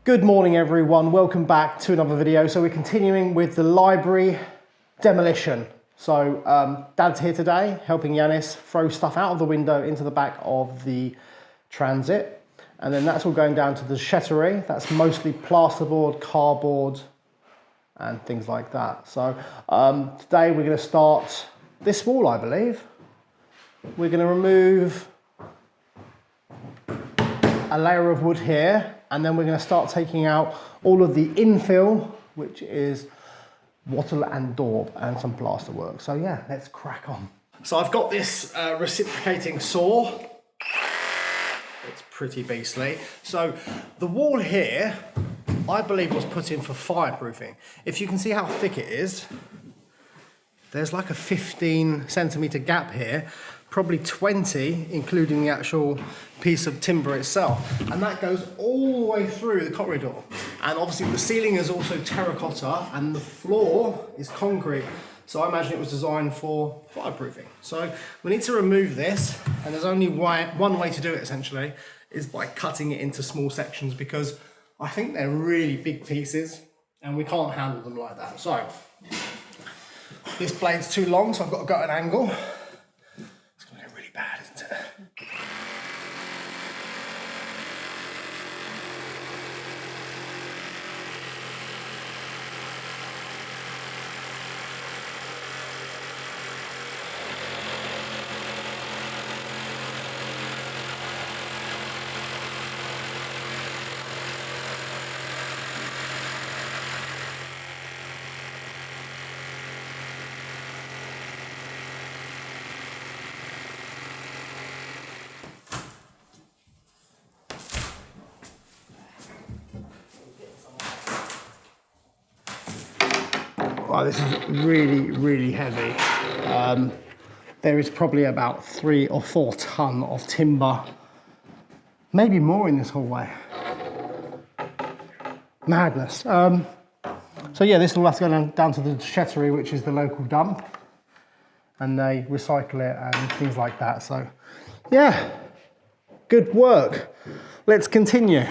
Good morning everyone, welcome back to another video. So we're continuing with the library demolition. So Dad's here today helping Yanis throw stuff out of the window into the back of the Transit. And then that's all going down to the chetterie. That's mostly plasterboard, cardboard and things like that. So today we're going to start this wall, I believe. We're going to remove a layer of wood here, and then we're going to start taking out all of the infill, which is wattle and daub and some plaster work. So yeah, let's crack on. So I've got this reciprocating saw. It's pretty beastly. So the wall here, I believe, was put in for fireproofing. If you can see how thick it is, there's like a 15 centimeter gap here, probably 20, including the actual piece of timber itself. And that goes all the way through the corridor. And obviously the ceiling is also terracotta and the floor is concrete. So I imagine it was designed for fireproofing. So we need to remove this, and there's only one way to do it essentially, is by cutting it into small sections, because I think they're really big pieces and we can't handle them like that. So this blade's too long, so I've got to go at an angle. It's gonna get really bad, isn't it? Oh, this is really, really heavy. There is probably about 3 or 4 ton of timber, maybe more in this hallway. Madness. So yeah, this will have to go down to the déchetterie, which is the local dump, and they recycle it and things like that. So yeah, good work. Let's continue.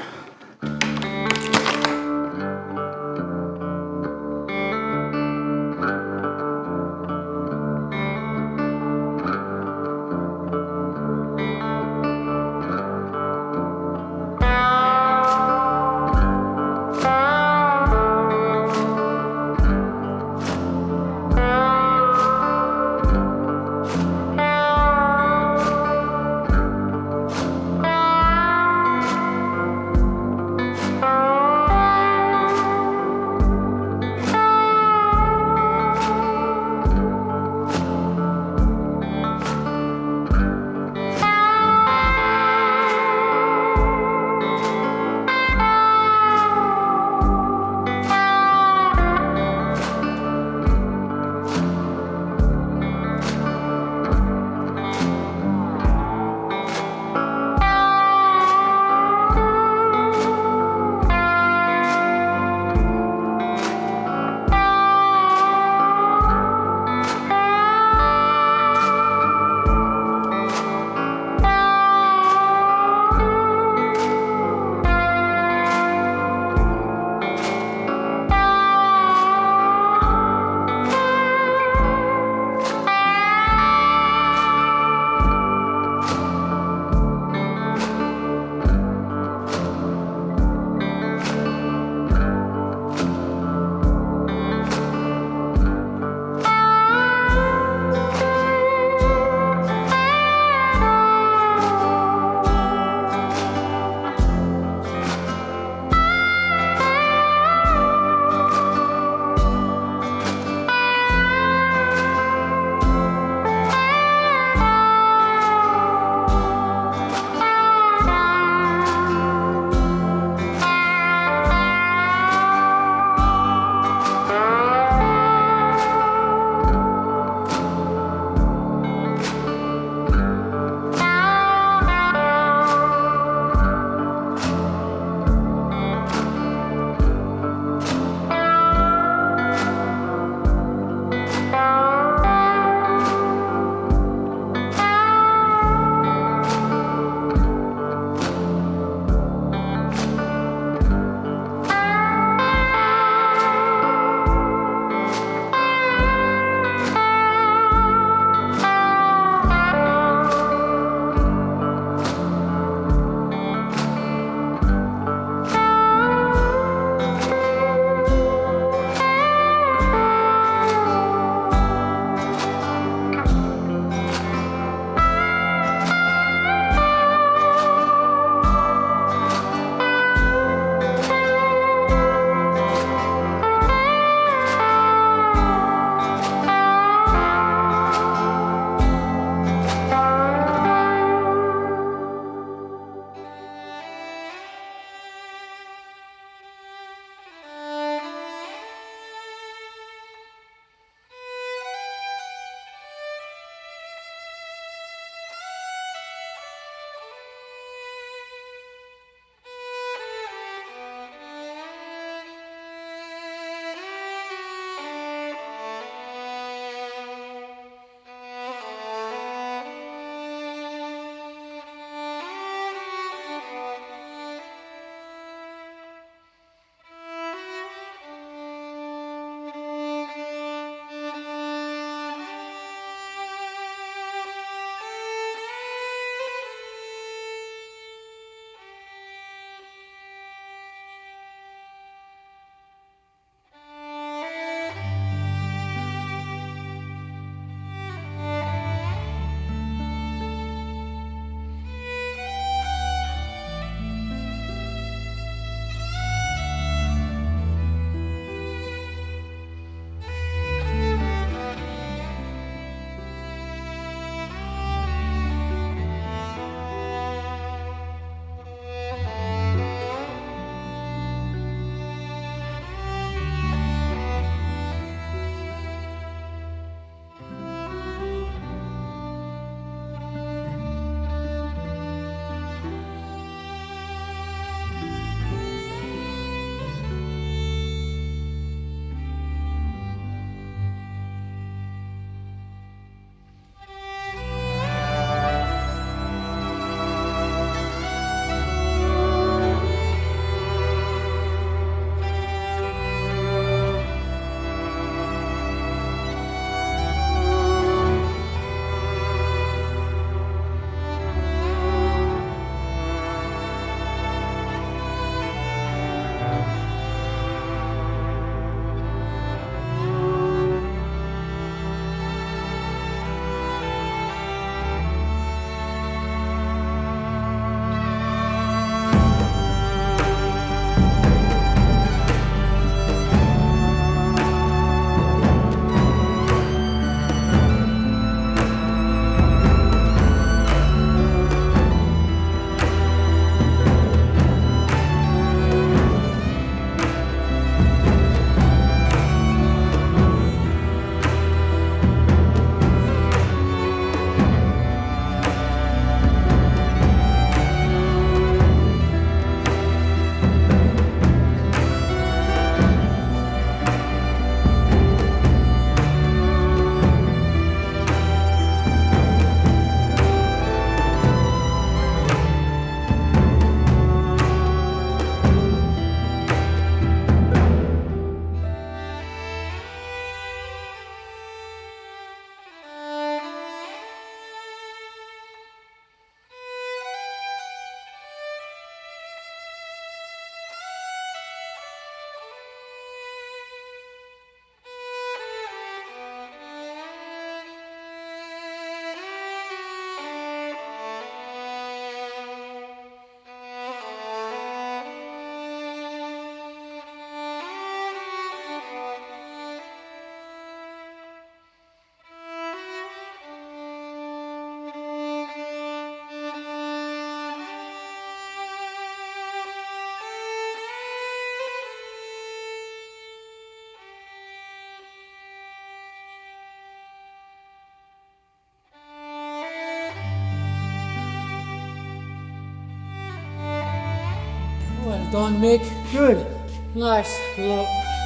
Don't make Good. nice,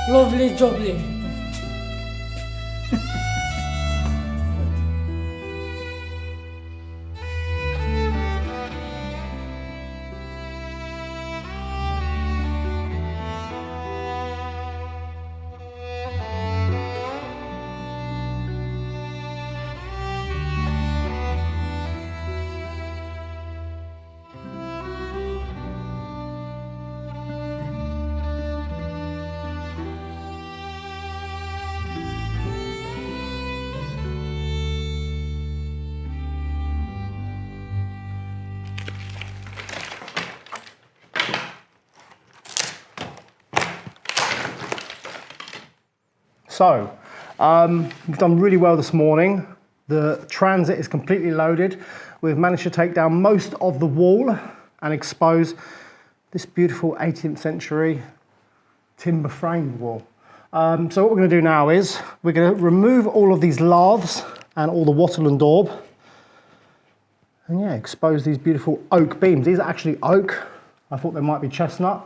lovely, jubbly. So, we've done really well this morning. The transit is completely loaded. We've managed to take down most of the wall and expose this beautiful 18th century timber framed wall. So what we're going to do now is we're going to remove all of these laths and all the wattle and daub, and yeah, expose these beautiful oak beams. These are actually oak. I thought they might be chestnut.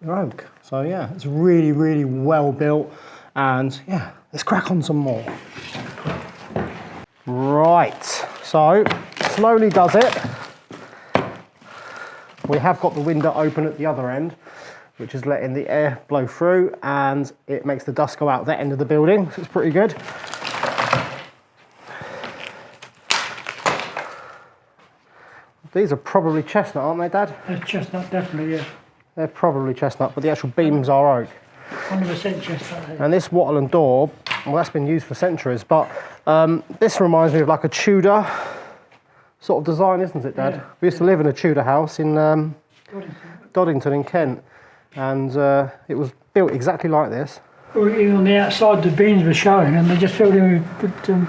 They're oak. So yeah, it's really, really well built. And yeah, let's crack on some more. Right, so slowly does it. We have got the window open at the other end, which is letting the air blow through, and it makes the dust go out that end of the building, so it's pretty good. These are probably chestnut, aren't they, Dad? That's chestnut, definitely, yeah. They're probably chestnut, but the actual beams are oak. 100% chestnut. And this wattle and daub, well, that's been used for centuries, but this reminds me of like a Tudor sort of design, isn't it, Dad? Yeah. We used to live in a Tudor house in Doddington in Kent, and it was built exactly like this. Well, even on the outside, the beams were showing, and they just filled in with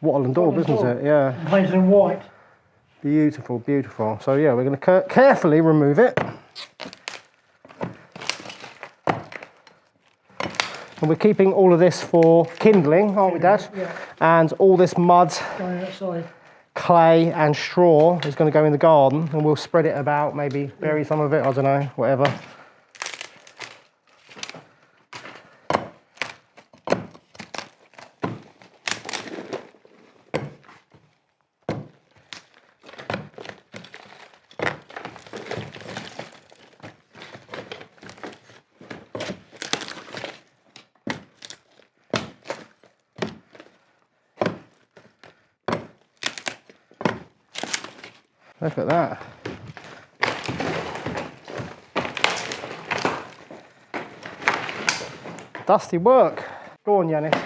Wattle and daub, isn't it? Yeah. painted in white. Beautiful, beautiful. So yeah, we're going to carefully remove it. And we're keeping all of this for kindling, aren't we, Dad? Yeah. And all this mud, Going outside. clay and straw is going to go in the garden, and we'll spread it about, maybe bury some of it, I don't know, whatever. Look at that. Dusty work. Go on, Yanis.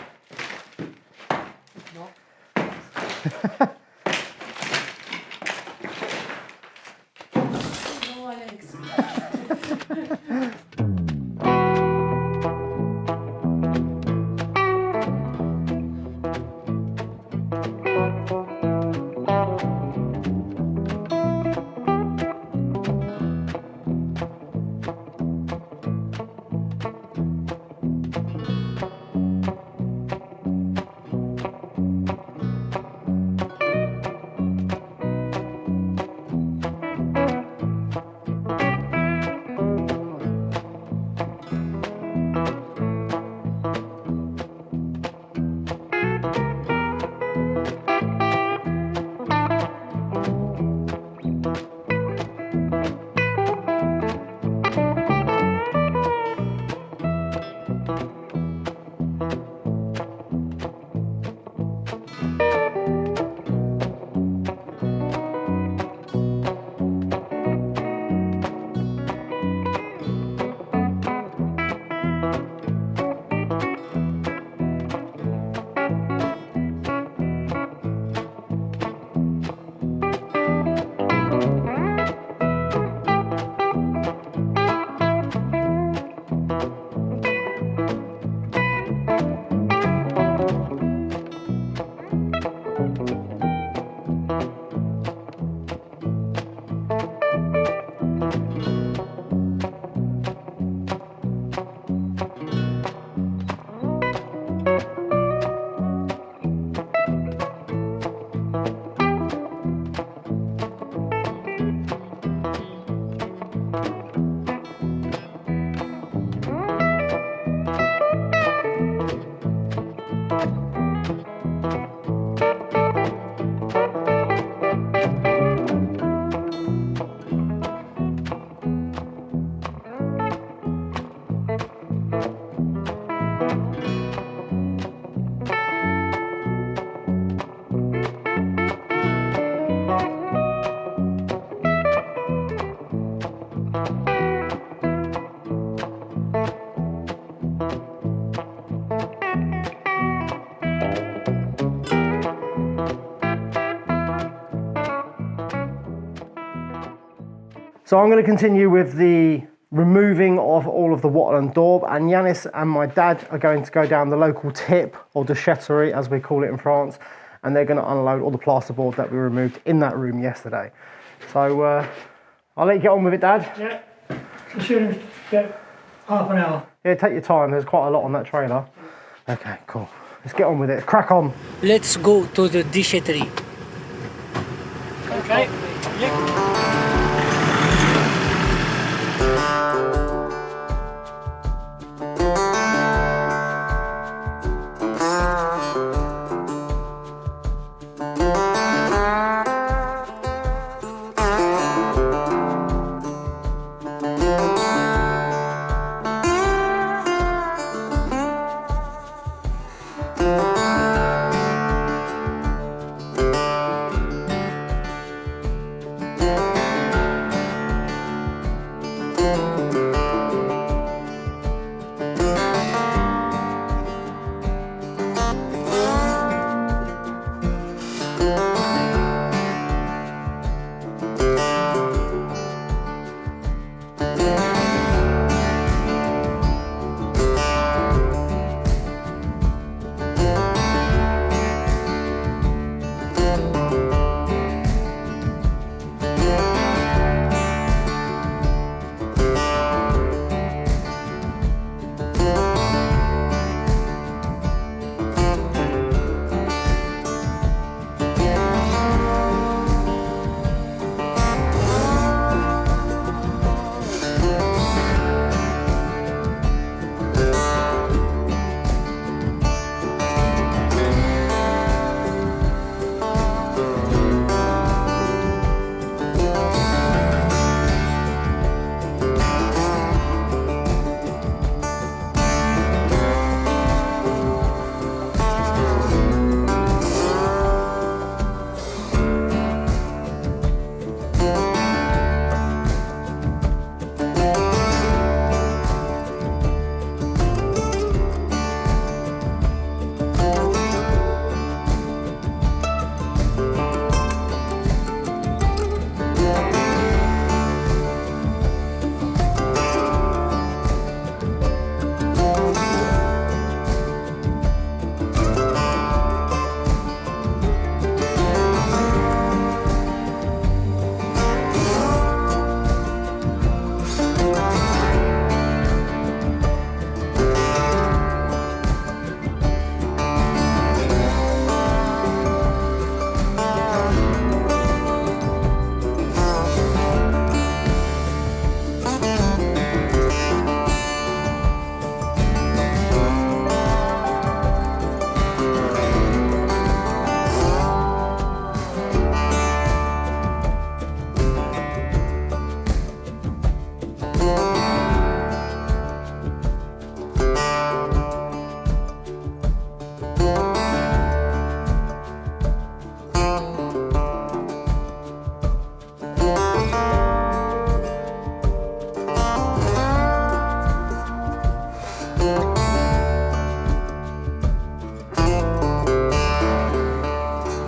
So I'm going to continue with the removing of all of the wattle and daub, and Yanis and my dad are going to go down the local tip, or déchetterie as we call it in France, and they're going to unload all the plasterboard that we removed in that room yesterday. So I'll let you get on with it, Dad. Yeah. So soon as get half an hour. Yeah, take your time, there's quite a lot on that trailer. Okay, cool. Let's get on with it. Crack on. Let's go to the déchetterie. Okay.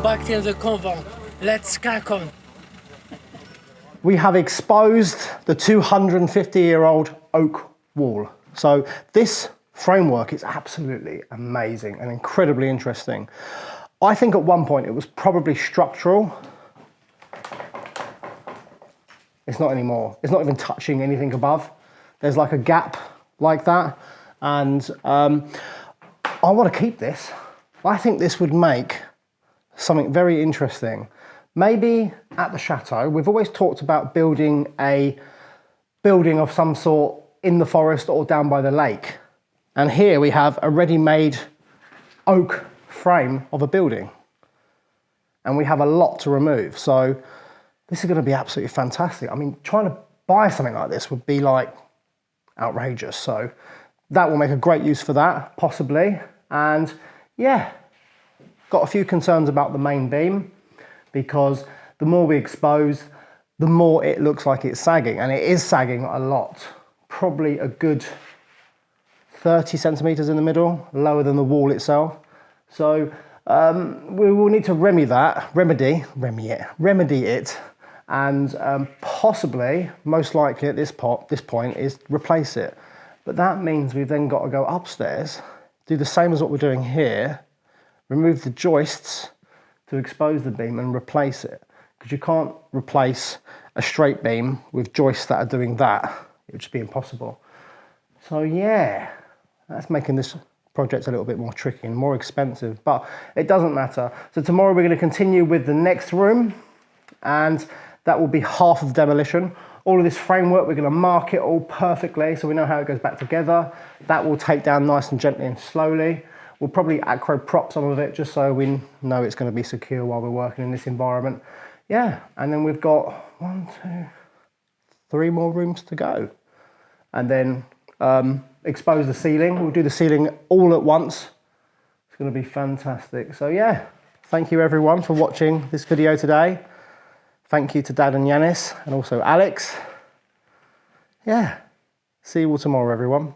Back in the convent. Let's crack on. We have exposed the 250-year-old oak wall. So this framework is absolutely amazing and incredibly interesting. I think at one point it was probably structural. It's not anymore. It's not even touching anything above. There's like a gap like that. And I want to keep this. I think this would make something very interesting. Maybe at the chateau, we've always talked about building a building of some sort in the forest or down by the lake. And here we have a ready-made oak frame of a building. And we have a lot to remove. So this is going to be absolutely fantastic. I mean, trying to buy something like this would be like outrageous. So that will make a great use for that, possibly. And yeah, got a few concerns about the main beam, because the more we expose, the more it looks like it's sagging, and it is sagging a lot. Probably a good 30 centimeters in the middle, lower than the wall itself. So we will need to remedy it, and possibly, most likely at this point, is replace it. But that means we've then got to go upstairs, do the same as what we're doing here, remove the joists to expose the beam and replace it. Because you can't replace a straight beam with joists that are doing that. It would just be impossible. So yeah, that's making this project a little bit more tricky and more expensive, but it doesn't matter. So tomorrow we're going to continue with the next room, and that will be half of the demolition. All of this framework, we're going to mark it all perfectly so we know how it goes back together. That will take down nice and gently and slowly. We'll probably acro prop some of it just so we know it's going to be secure while we're working in this environment. Yeah, and then we've got 1, 2, 3 more rooms to go. And then expose the ceiling. We'll do the ceiling all at once. It's going to be fantastic. So yeah, thank you everyone for watching this video today. Thank you to Dad and Yanis, and also Alex. Yeah, see you all tomorrow, everyone.